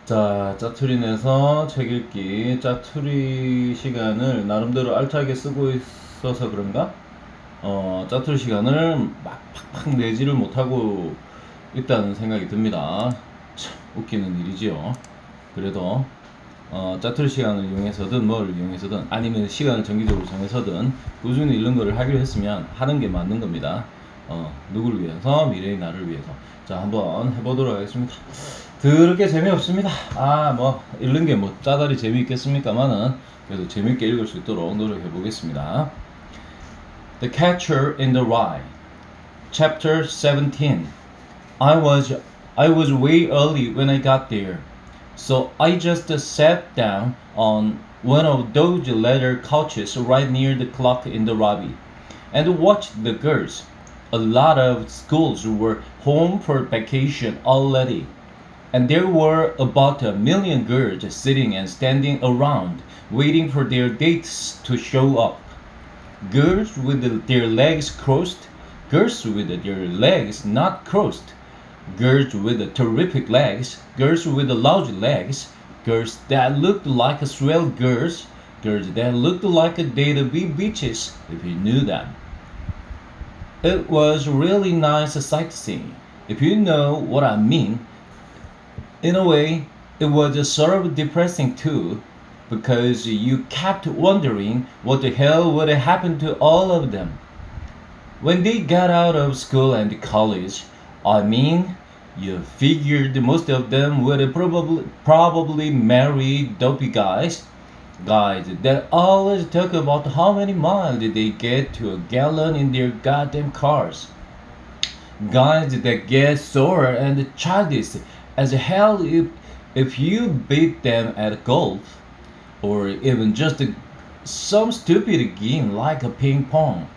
자, 짜투리 내서 책 읽기. 짜투리 시간을 나름대로 알차게 쓰고 있어서 그런가? 짜투리 시간을 막 팍팍 내지를 못하고 있다는 생각이 듭니다. 참 웃기는 일이지요. 그래도 짜투리 시간을 이용해서든 뭘 이용해서든 아니면 시간을 정기적으로 정해서든 꾸준히 이런 거를 하기로 했으면 하는 게 맞는 겁니다. 누구를 위해서? 미래의 나를 위해서. 자, 한번 해보도록 하겠습니다. 그렇게 재미없습니다. 뭐 읽는 게 뭐 짜다리 재미있겠습니까만은 그래도 재미있게 읽을 수 있도록 노력해 보겠습니다. The Catcher in the Rye, Chapter 17. I was I was way early when I got there, so I just sat down on one of those leather couches right near the clock in the lobby and watched the girls. A lot of schools were home for vacation already, and there were about 1 million girls sitting and standing around waiting for their dates to show up. Girls with their legs crossed, girls with their legs not crossed, girls with terrific legs, girls with large legs, girls that looked like swell girls, girls that looked like they'd be bitches if you knew them. It was really nice sightseeing, if you know what I mean. In a way, it was sort of depressing too, because you kept wondering what the hell would happen to all of them. When they got out of school and college, I mean, you figured most of them would probably marry dopey guys that always talk about how many miles they get to a gallon in their goddamn cars. Guys that get sore and childish as hell if you beat them at golf, or even just some stupid game like a ping pong.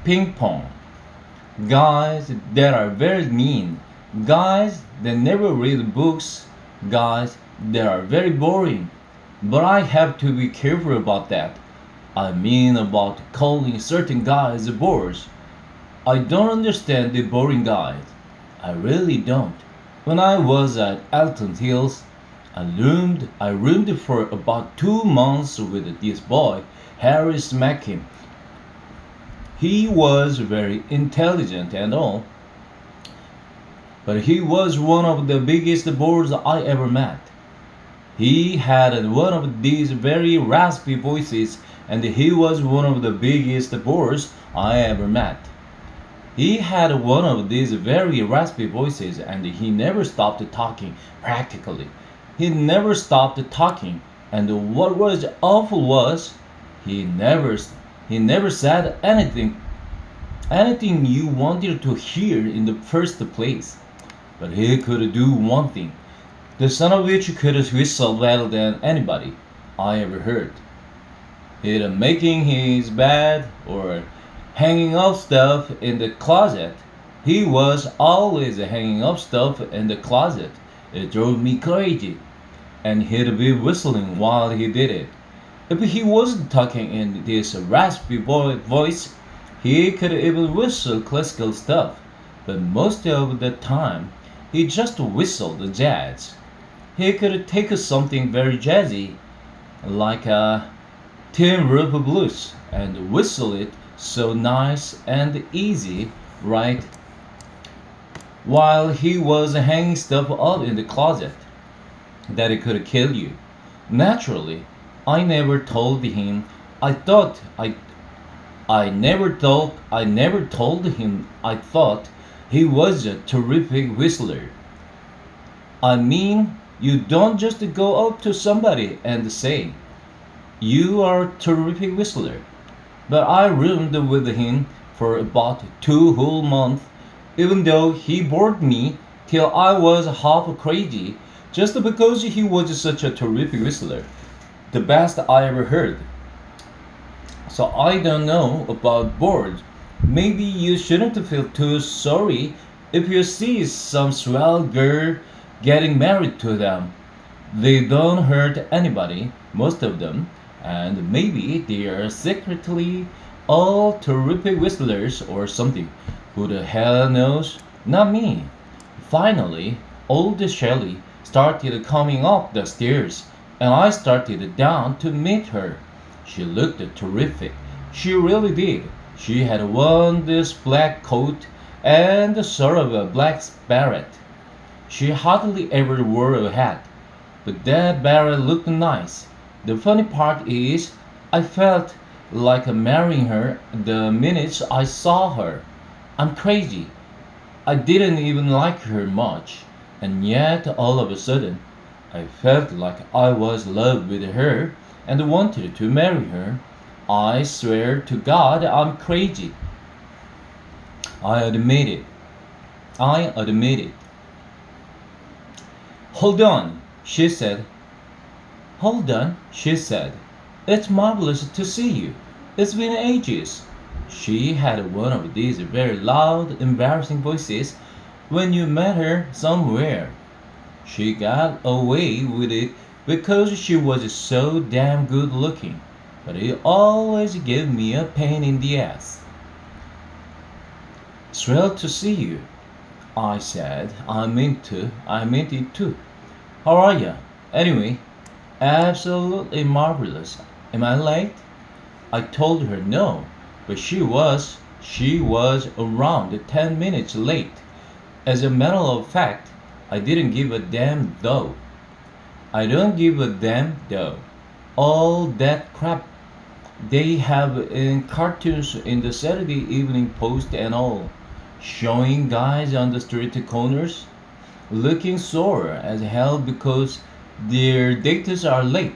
Ping pong. Guys that are very mean. Guys that never read books. Guys that are very boring. But I have to be careful about that. I mean about calling certain guys bores. I don't understand the boring guys. I really don't. When I was at Alton Hills, I roomed for about 2 months with this boy, Harris Mackim. He was very intelligent and all, but he was one of the biggest bores I ever met. He had one of these very raspy voices, and he was one of the biggest bores I ever met. He had one of these very raspy voices, and he never stopped talking, practically. He never stopped talking, and what was awful was he never he never said anything you wanted to hear in the first place. But he could do one thing, the son of which could whistle better than anybody I ever heard. Either making his bed or hanging up stuff in the closet. He was always hanging up stuff in the closet. It drove me crazy. And he'd be whistling while he did it. If he wasn't talking in this raspy voice, he could even whistle classical stuff. But most of the time, he just whistled jazz. He could take something very jazzy, like a Tin Roof Blues, and whistle it so nice and easy, right while he was hanging stuff up in the closet that it could kill you. Naturally, I never told him. I thought I never told him I thought he was a terrific whistler. I mean, you don't just go up to somebody and say, "You are a terrific whistler." But I roomed with him for about 2 whole months, even though he bored me till I was half crazy, just because he was such a terrific whistler, the best I ever heard. So I don't know about bored. Maybe you shouldn't feel too sorry if you see some swell girl getting married to them. They don't hurt anybody, most of them, and maybe they are secretly all terrific whistlers or something. Who the hell knows? Not me. Finally, old Shelley started coming up the stairs, and I started down to meet her. She looked terrific. She really did. She had worn this black coat and sort of a black beret. She hardly ever wore a hat, but that beret looked nice. The funny part is, I felt like marrying her the minute I saw her. I'm crazy. I didn't even like her much, and yet all of a sudden, I felt like I was in love with her and wanted to marry her. I swear to God I'm crazy. I admit it. I admit it. Hold on, she said. Hold on, she said. It's marvelous to see you. It's been ages. She had one of these very loud, embarrassing voices when you met her somewhere. She got away with it because she was so damn good looking, but it always gave me a pain in the ass. Thrilled to see you, I said. I meant it too. How are you? Anyway, absolutely marvelous. Am I late? I told her no, but she was around 10 minutes late. As a matter of fact, I didn't give a damn though. I don't give a damn though. All that crap they have in cartoons in the Saturday Evening Post and all, showing guys on the street corners looking sore as hell because their dates are late.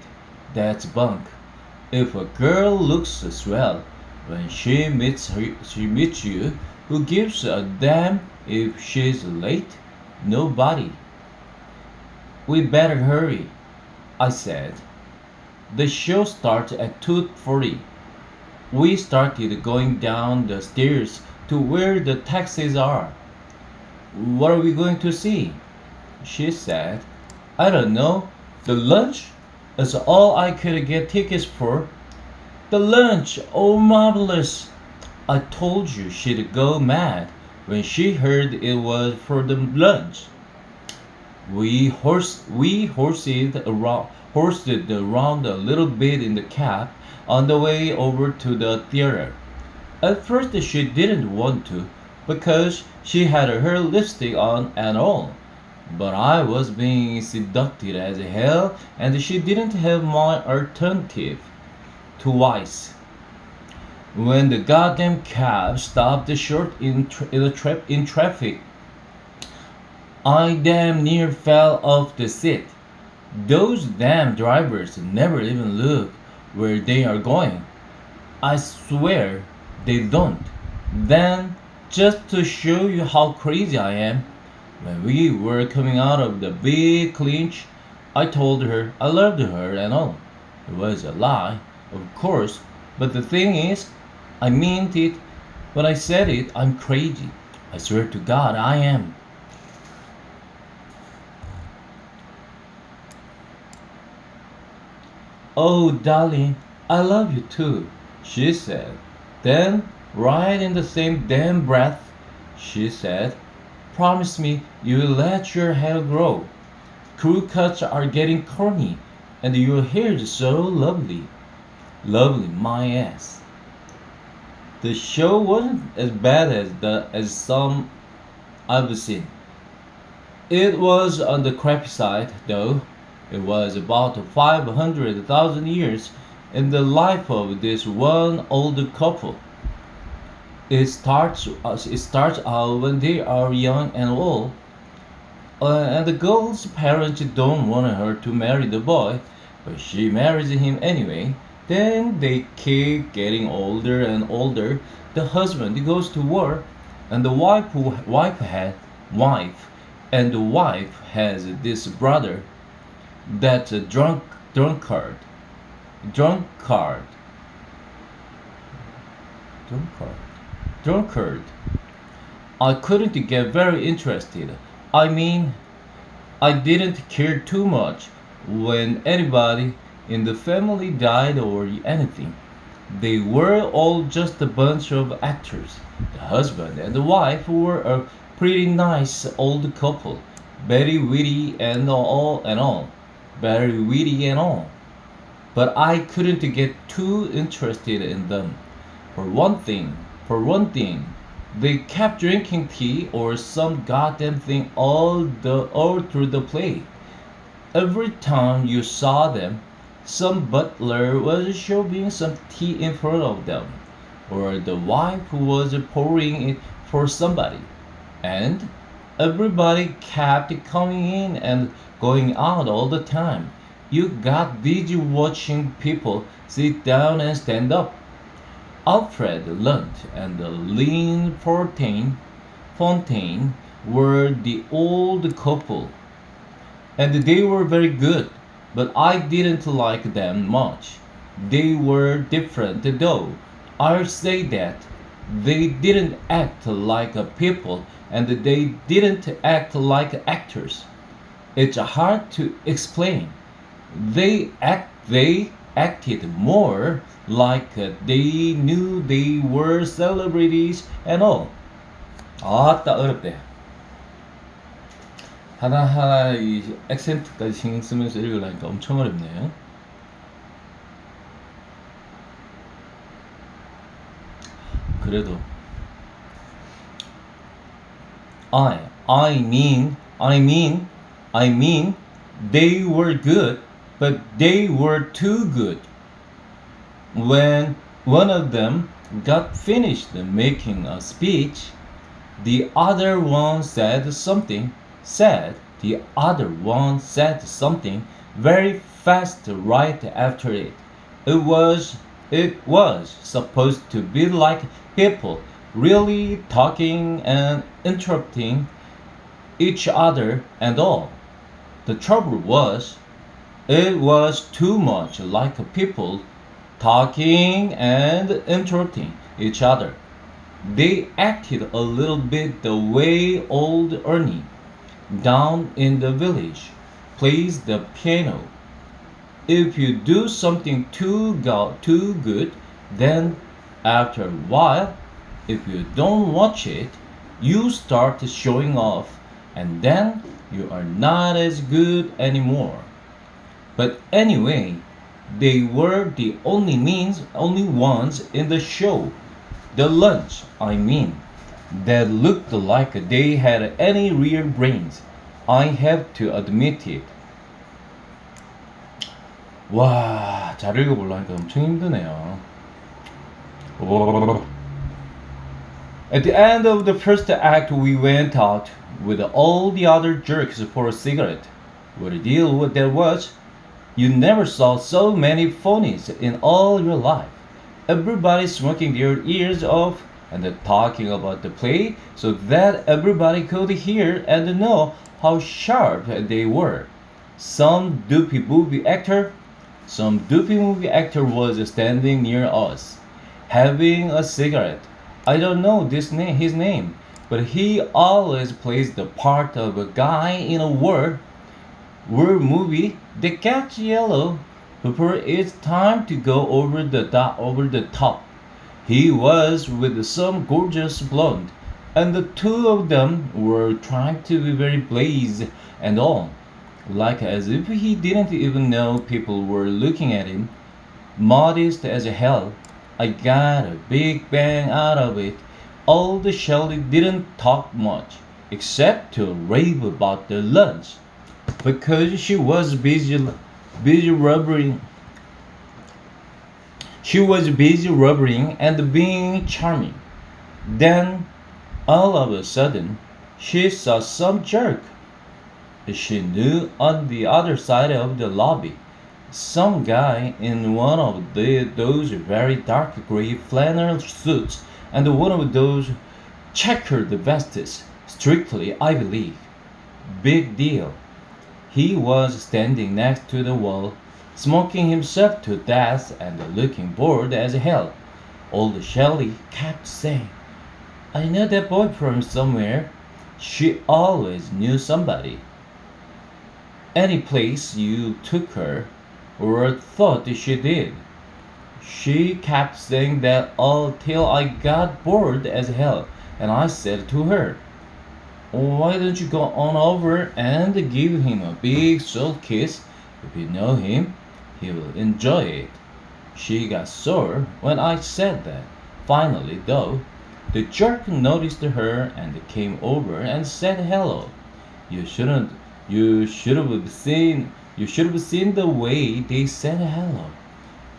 That's bunk. If a girl looks swell when she meets you, who gives a damn if she's late? Nobody. We better hurry, I said. The show starts at 2:40. We started going down the stairs to where the taxis are. What are we going to see? She said. I don't know. The lunch? That's all I could get tickets for. The lunch! Oh, marvelous! I told you she'd go mad when she heard it was for the lunch. We horsed around a little bit in the cab on the way over to the theater. At first she didn't want to because she had her lipstick on and all. But I was being seduced as hell and she didn't have my alternative. Twice. When the goddamn cab stopped short in traffic, I damn near fell off the seat. Those damn drivers never even look where they are going. I swear they don't. Then, just to show you how crazy I am, when we were coming out of the big clinch, I told her I loved her and all. It was a lie, of course, but the thing is, I meant it. When I said it, I'm crazy. I swear to God I am. Oh, darling, I love you too, she said. Then, right in the same damn breath, she said, promise me you'll let your hair grow. Crew cuts are getting corny, and your hair is so lovely. Lovely, my ass. The show wasn't as bad as some I've seen. It was on the crappy side, though. It was about 500,000 years in the life of this one older couple. It starts out when they are young and old, and the girl's parents don't want her to marry the boy, but she marries him anyway. Then they keep getting older and older. The husband goes to work, and the wife has this brother that's a drunkard, drunkard, drunkard. I couldn't get very interested. I mean, I didn't care too much when anybody in the family died or anything. They were all just a bunch of actors. The husband and the wife were a pretty nice old couple, very witty and all, very witty and all. But I couldn't get too interested in them. For one thing, they kept drinking tea or some goddamn thing all through the play. Every time you saw them, some butler was shoving some tea in front of them, or the wife was pouring it for somebody, and everybody kept coming in and going out all the time. You got busy watching people sit down and stand up. Alfred Lunt and Lynn Fontaine were the old couple, and they were very good, but I didn't like them much. They were different though. I'll say that. They didn't act like a people and they didn't act like actors. It's hard to explain. They acted more like they knew they were celebrities and all. 아따 어렵대. 하나하나 이 액센트까지 신경 쓰면서 읽으려니까 엄청 어렵네요. 그래도 I I mean they were good, but they were too good. When one of them got finished making a speech, the other one said something very fast right after it. It was supposed to be like people really talking and interrupting each other and all. The trouble was, it was too much like people talking and interrupting each other. They acted a little bit the way old Ernie, down in the village, plays the piano. If you do something too good, then after a while, if you don't watch it, you start showing off, and then you are not as good anymore. But anyway, they were the only ones in the show, the lunch, I mean, that looked like they had any real brains. I have to admit it. 와, 잘 읽어보려니까 엄청 힘드네요. At the end of the first act, we went out with all the other jerks for a cigarette. What a deal that was! You never saw so many phonies in all your life. Everybody smoking their ears off and talking about the play so that everybody could hear and know how sharp they were. Some doopy movie actor was standing near us, having a cigarette. I don't know his name, but he always plays the part of a guy in a war movie that gets yellow before it's time to go over the top. He was with some gorgeous blonde, and the two of them were trying to be very blaze and all, like as if he didn't even know people were looking at him. Modest as hell, I got a big bang out of it. Old Shelley didn't talk much, except to rave about the lunch, because she was busy rubbering. She was busy rubbering and being charming. Then, all of a sudden, she saw some jerk she knew on the other side of the lobby. Some guy in one of those very dark gray flannel suits and one of those checkered vests, strictly Ivy League. Big deal. He was standing next to the wall, smoking himself to death and looking bored as hell. Old Shelley kept saying, I know that boy from somewhere. She always knew somebody. Any place you took her, or thought she did. She kept saying that all till I got bored as hell, and I said to her, Why don't you go on over and give him a big soft kiss? If you know him, he will enjoy it. She got sore when I said that. Finally, though, the jerk noticed her and came over and said hello. You shouldn't. You should have seen the way they said hello.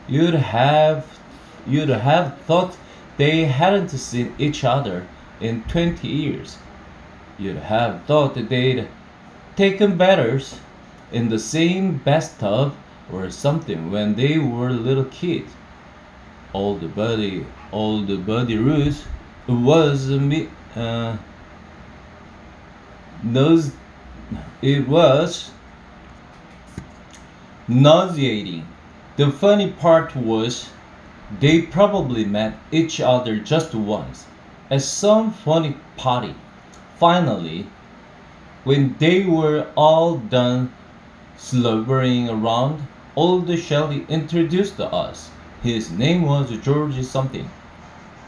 You'd have. You'd have thought they hadn't seen each other in 20 years. You'd have thought that they'd taken bathers in the same bathtub or something when they were little kids. All the buddy Ruth was me. Those it was nauseating. The funny part was they probably met each other just once at some funny party. Finally, when they were all done slobbering around, old Shelley introduced us. His name was George something.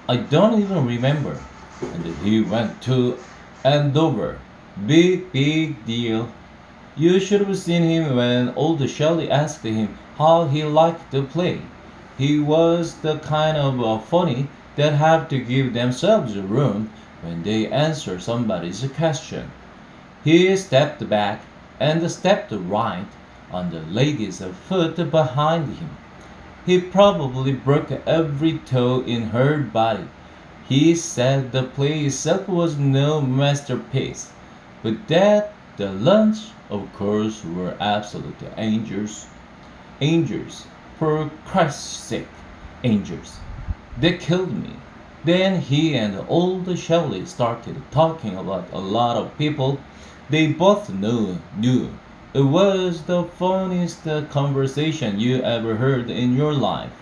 I don't even remember. And he went to Andover. Big deal. You should have seen him when old Shelley asked him how he liked to play. He was the kind of funny that have to give themselves room when they answer somebody's question. He stepped back and stepped right on the lady's foot behind him. He probably broke every toe in her body. He said the play itself was no masterpiece, but that the lunch, of course, were absolute angels. Angels, for Christ's sake, angels. They killed me. Then he and old Shelley started talking about a lot of people they both knew. It was the funniest conversation you ever heard in your life.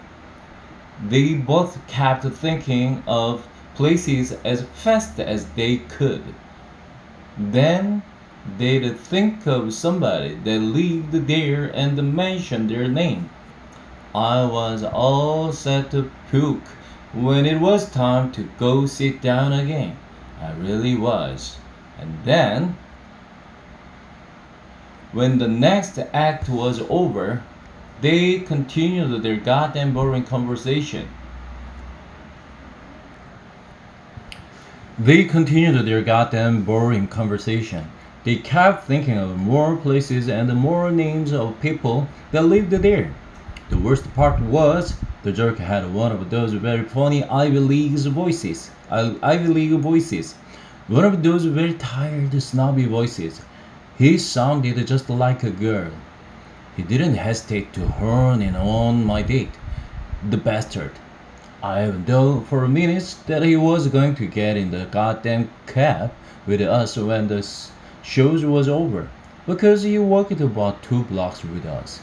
They both kept thinking of places as fast as they could. Then they'd think of somebody that lived there and mention their name. I was all set to puke when it was time to go sit down again. I really was. And then, when the next act was over, they continued their goddamn boring conversation. They continued their goddamn boring conversation. They kept thinking of more places and more names of people that lived there. The worst part was the jerk had one of those very funny Ivy League voices. One of those very tired, snobby voices. He sounded just like a girl. He didn't hesitate to horn in on my date. The bastard. I know for minutes that he was going to get in the goddamn cab with us when the show was over, because he walked about 2 blocks with us.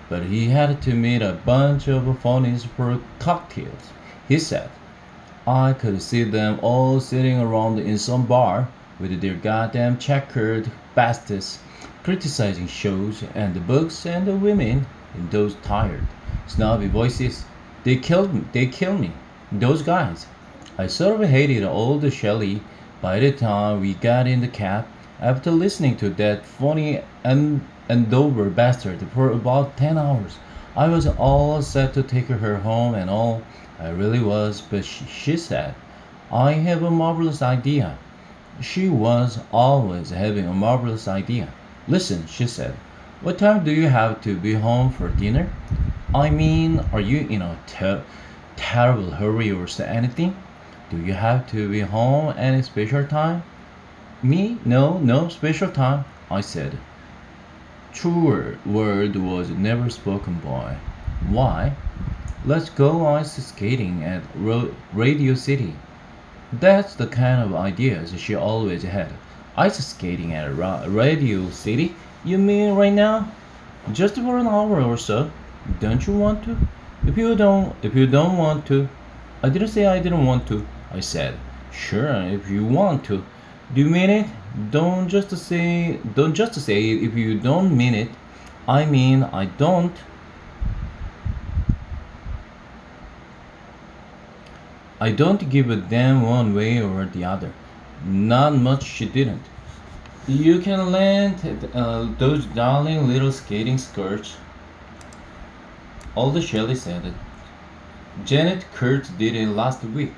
But he had to meet a bunch of phonies for cocktails, he said. I could see them all sitting around in some bar with their goddamn checkered bastards, criticizing shows and the books and the women in those tired, snobby voices. They killed me. Those guys. I sort of hated old Shelley by the time we got in the cab after listening to that funny Andover bastard for about 10 hours. I was all set to take her home and all. I really was, but she said, I have a marvelous idea. She was always having a marvelous idea. Listen, she said, what time do you have to be home for dinner? I mean, are you in a terrible hurry or anything? Do you have to be home any special time? Me? No, no special time, I said. Truer word was never spoken, boy. Why? Let's go ice skating at Radio City. That's the kind of ideas she always had. Ice skating at Radio City? You mean right now? Just for an hour or so. Don't you want to? If you don't want to. I didn't say I didn't want to. I said, sure, if you want to. Do you mean it? Don't just say it if you don't mean it. I mean, I don't give a damn one way or the other. Not much she didn't. You can lend those darling little skating skirts. All the Shelley said. Janet Kurtz did it last week.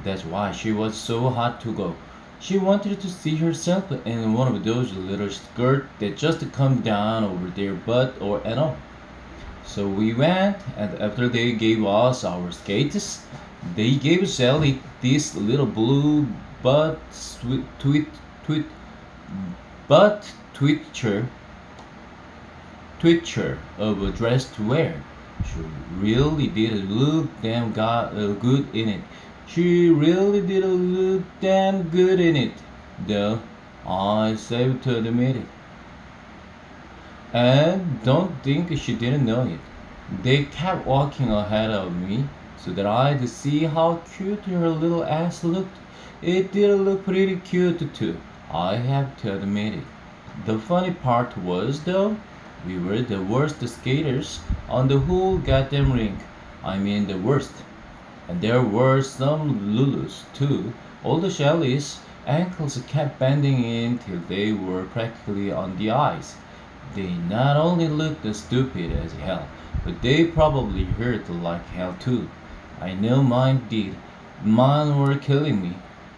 That's why she was so hot to go. She wanted to see herself in one of those little skirts that just come down over their butt or and all. So we went, and after they gave us our skates, they gave Sally this little blue butt tweet butt twitcher of a dress to wear. She really did look damn good in it. She really did look damn good in it, though I saved to admit it. And don't think she didn't know it. They kept walking ahead of me so that I'd see how cute her little ass looked. It did look pretty cute too, I have to admit it. The funny part was, though, we were the worst skaters on the whole goddamn rink. I mean, the worst. And there were some Lulus, too. All the Shelleys' ankles kept bending in till they were practically on the ice. They not only looked stupid as hell, but they probably hurt like hell too. I know mine did. Mine were killing me.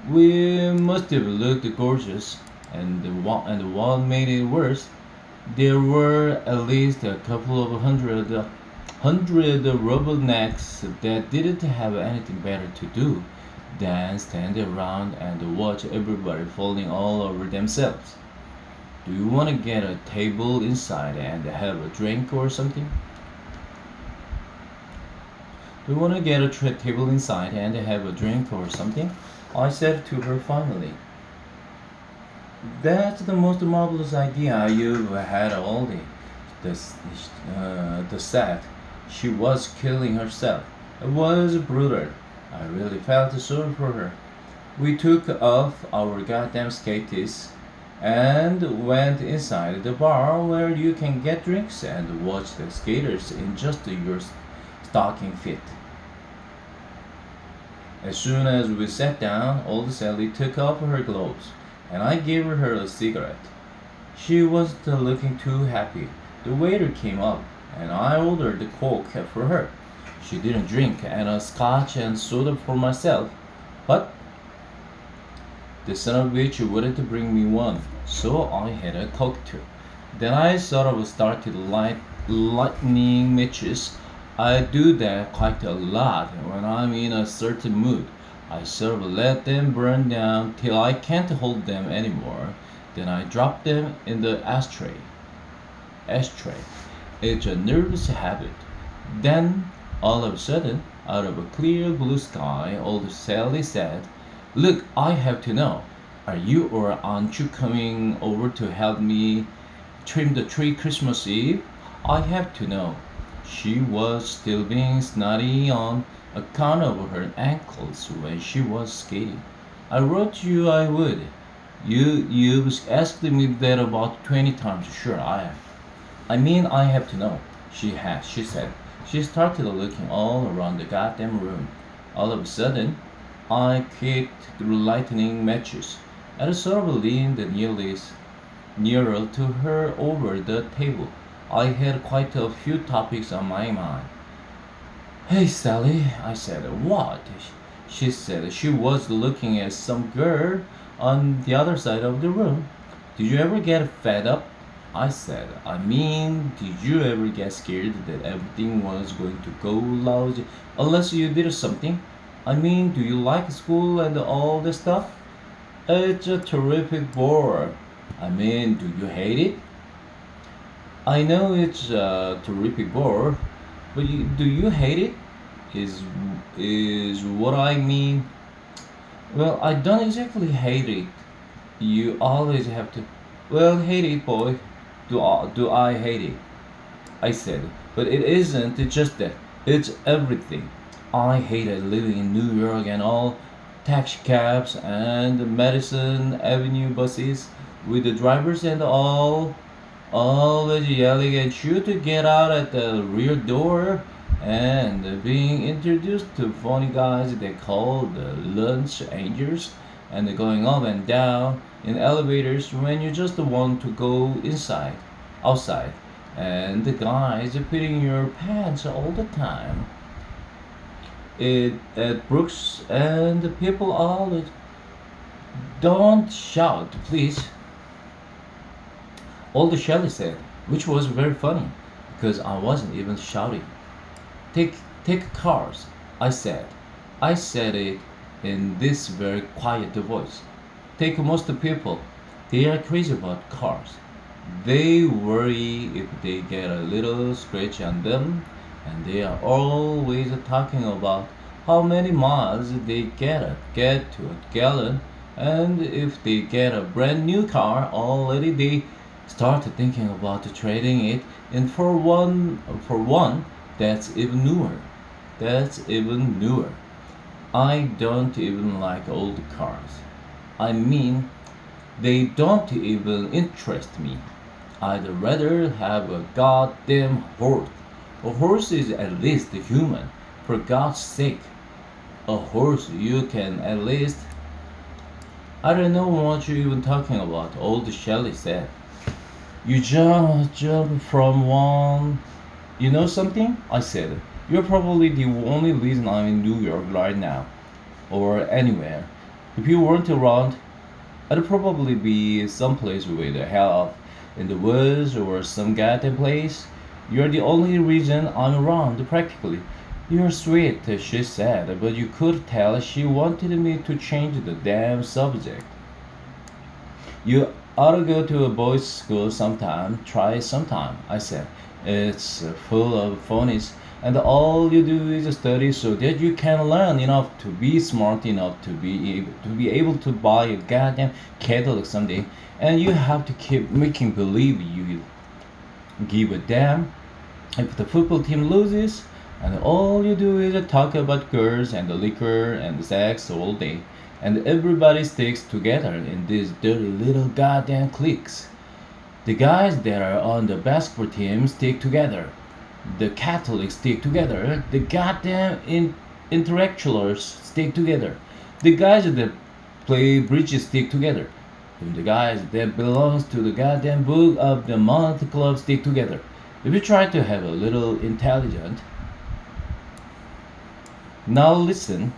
We must have looked gorgeous, and what made it worse, there were at least a couple of hundred rubbernecks that didn't have anything better to do than stand around and watch everybody falling all over themselves. Do you want to get a table inside and have a drink or something? Do you want to get a table inside and have a drink or something? I said to her finally. That's the most marvelous idea you've had all day. The set. She was killing herself. It was brutal. I really felt sorry for her. We took off our goddamn skates and went inside the bar where you can get drinks and watch the skaters in just your stocking feet. As soon as we sat down, old Sally took off her gloves, and I gave her a cigarette. She wasn't looking too happy. The waiter came up, and I ordered the coke for her. She didn't drink, and a scotch and soda for myself, but the son of a bitch wouldn't bring me one, so I had a coke too. Then I sort of started lighting matches. I do that quite a lot when I'm in a certain mood. I sort of let them burn down till I can't hold them anymore. Then I drop them in the ashtray. It's a nervous habit. Then, all of a sudden, out of a clear blue sky, old Sally said, "Look, I have to know. Are you or aren't you coming over to help me trim the tree Christmas Eve? I have to know." She was still being snotty on account of her ankles when she was skating. "I wrote you I would. You've asked me that about 20 times. Sure, I have. I mean, I have to know." She said. She started looking all around the goddamn room. All of a sudden, I kicked lighting matches. I sort of leaned nearer to her over the table. I had quite a few topics on my mind. "Hey, Sally," I said. "What?" She said she was looking at some girl on the other side of the room. "Did you ever get fed up?" I said. "I mean, did you ever get scared that everything was going to go lousy unless you did something? I mean, do you like school and all this stuff?" "It's a terrific bore." "I mean, do you hate it?" "I know it's a terrific bore, but do you hate it? Is is what I mean." "Well, I don't exactly hate it. You always have to." "Well, hate it, boy. Do I hate it?" I said. "But it isn't just that. It's everything. I hated living in New York and all taxi cabs and Madison Avenue buses with the drivers and all always yelling at you to get out at the rear door and being introduced to funny guys they call the lunch angels and going up and down. in elevators when you just want to go outside, and the guys are putting your pants all the time. It at Brooks and the people all don't shout, please. All the Shelley said, which was very funny because I wasn't even shouting. Take take cars, I said. I said it in this very quiet voice. Take most people. They are crazy about cars. They worry if they get a little scratch on them, and they are always talking about how many miles they get to a gallon, and if they get a brand new car already, they start thinking about trading it in for one that's even newer. That's even newer. I don't even like old cars. I mean, they don't even interest me. I'd rather have a goddamn horse. A horse is at least human. For God's sake, a horse you can at least. I don't know what you're even talking about, old Shelley said. You jump from one. You know something? I said. You're probably the only reason I'm in New York right now, or anywhere. If you weren't around, I'd probably be someplace with the hell off in the woods or some goddamn place. You're the only reason I'm around, practically. You're sweet, she said, but you could tell she wanted me to change the damn subject. You ought to go to a boys' school sometime. Try sometime, I said. It's full of phonies, and all you do is study so that you can learn enough to be smart enough to be able to buy a goddamn Cadillac someday. And you have to keep making believe you give a damn if the football team loses, and all you do is talk about girls and the liquor and the sex all day, and everybody sticks together in these dirty little goddamn cliques. The guys that are on the basketball team stick together. The Catholics stick together. The goddamn intellectuals stick together. The guys that play bridge stick together. And the guys that belongs to the goddamn book of the month club stick together. If you try to have a little intelligent, now listen,